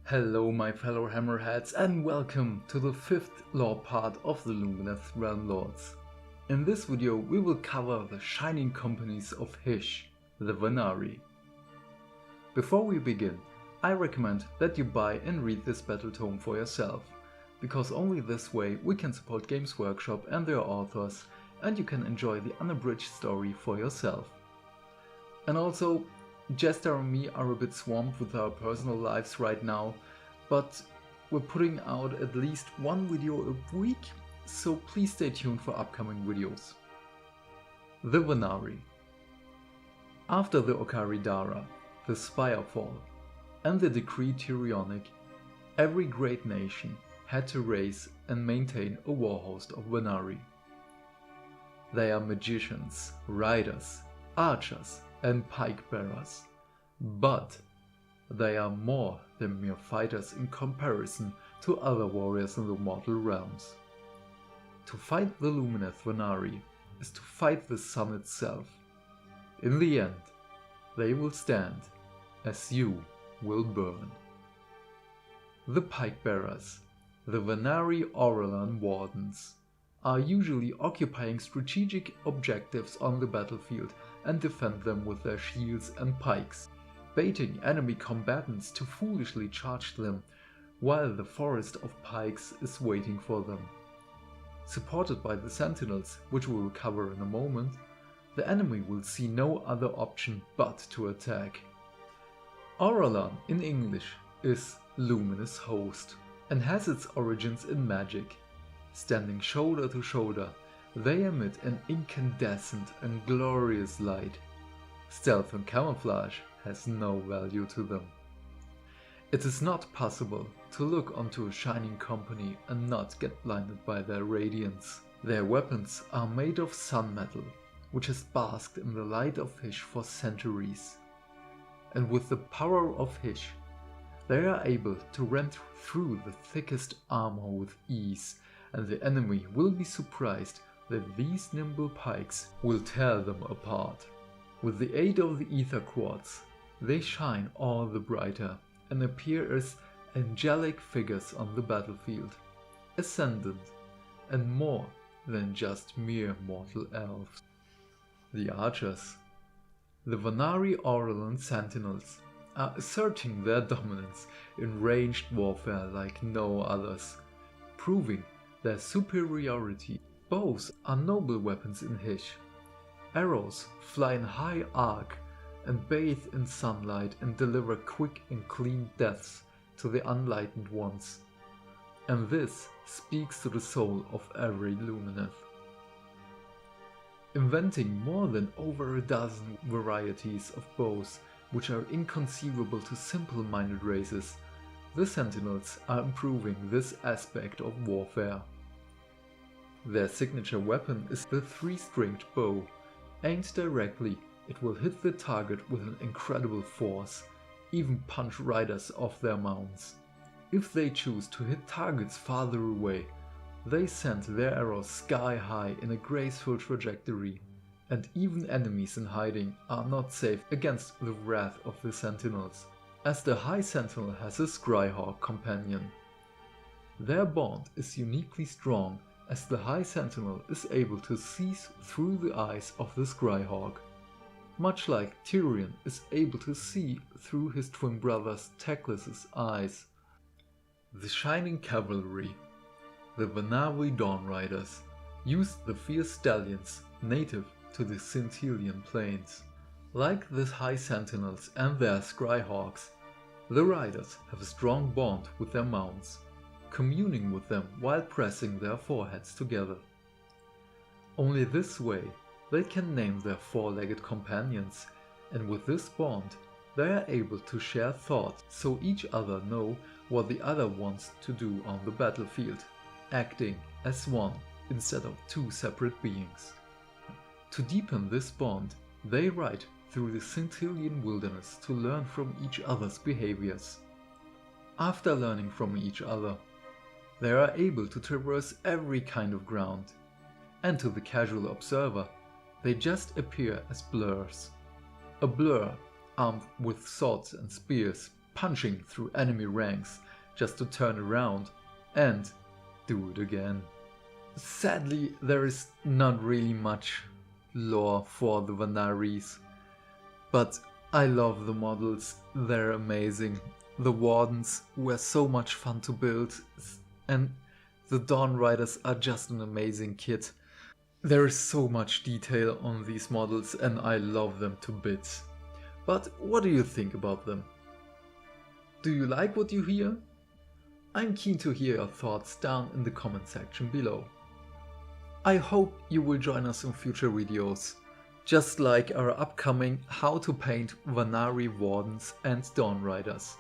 Hello my fellow hammerheads and welcome to the 5th lore part of the Lumineth Realm Lords. In this video we will cover the shining companies of Hysh, the Vanari. Before we begin, I recommend that you buy and read this battle tome for yourself, because only this way we can support Games Workshop and their authors and you can enjoy the unabridged story for yourself. And also, Jester and me are a bit swamped with our personal lives right now, but we're putting out at least one video a week, so please stay tuned for upcoming videos. The Vanari. After the Okaridara, the Spirefall, and the Decree Tyrionic, every great nation had to raise and maintain a war host of Vanari. They are magicians, riders, archers, and pike bearers, but they are more than mere fighters in comparison to other warriors in the mortal realms. To fight the Lumineth Vanari is to fight the sun itself. In the end, they will stand as you will burn. The pike bearers, the Vanari Auralan Wardens, are usually occupying strategic objectives on the battlefield and defend them with their shields and pikes, baiting enemy combatants to foolishly charge them while the forest of pikes is waiting for them. Supported by the Sentinels, which we will cover in a moment, the enemy will see no other option but to attack. Auralan in English is luminous host and has its origins in magic. Standing shoulder to shoulder, they emit an incandescent and glorious light. Stealth and camouflage has no value to them. It is not possible to look onto a shining company and not get blinded by their radiance. Their weapons are made of sun metal, which has basked in the light of Hysh for centuries. And with the power of Hysh, they are able to rend through the thickest armor with ease, and the enemy will be surprised that these nimble pikes will tear them apart. With the aid of the ether quartz, they shine all the brighter and appear as angelic figures on the battlefield, ascendant and more than just mere mortal elves. The archers. The Vanari Auralan Sentinels are asserting their dominance in ranged warfare like no others, proving their superiority. Bows are noble weapons in Hysh. Arrows fly in high arc and bathe in sunlight and deliver quick and clean deaths to the unlightened ones. And this speaks to the soul of every Lumineth. Inventing more than over a dozen varieties of bows which are inconceivable to simple-minded races, the Sentinels are improving this aspect of warfare. Their signature weapon is the 3-stringed bow. Aimed directly, it will hit the target with an incredible force, even punch riders off their mounts. If they choose to hit targets farther away, they send their arrows sky high in a graceful trajectory, and even enemies in hiding are not safe against the wrath of the Sentinels, as the High Sentinel has a Scryhawk companion. Their bond is uniquely strong, as the High Sentinel is able to see through the eyes of the Scryhawk, much like Tyrion is able to see through his twin brother's Teclis's eyes. The Shining Cavalry, the Vanari Dawnriders, used the fierce stallions native to the Scintillian plains. Like the High Sentinels and their Scryhawks, the riders have a strong bond with their mounts, communing with them while pressing their foreheads together. Only this way they can name their four-legged companions, and with this bond they are able to share thoughts so each other know what the other wants to do on the battlefield, acting as one instead of two separate beings. To deepen this bond, they ride through the Scintillian wilderness to learn from each other's behaviors. After learning from each other, they are able to traverse every kind of ground, and to the casual observer, they just appear as blurs. A blur armed with swords and spears punching through enemy ranks just to turn around and do it again. Sadly, there is not really much lore for the Vanaris, but I love the models, they're amazing. The Wardens were so much fun to build, and the Dawnriders are just an amazing kit. There is so much detail on these models and I love them to bits. But what do you think about them? Do you like what you hear? I'm keen to hear your thoughts down in the comment section below. I hope you will join us in future videos, just like our upcoming How to Paint Vanari Wardens and Dawnriders.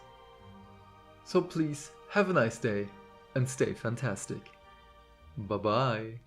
So please have a nice day and stay fantastic. Bye bye.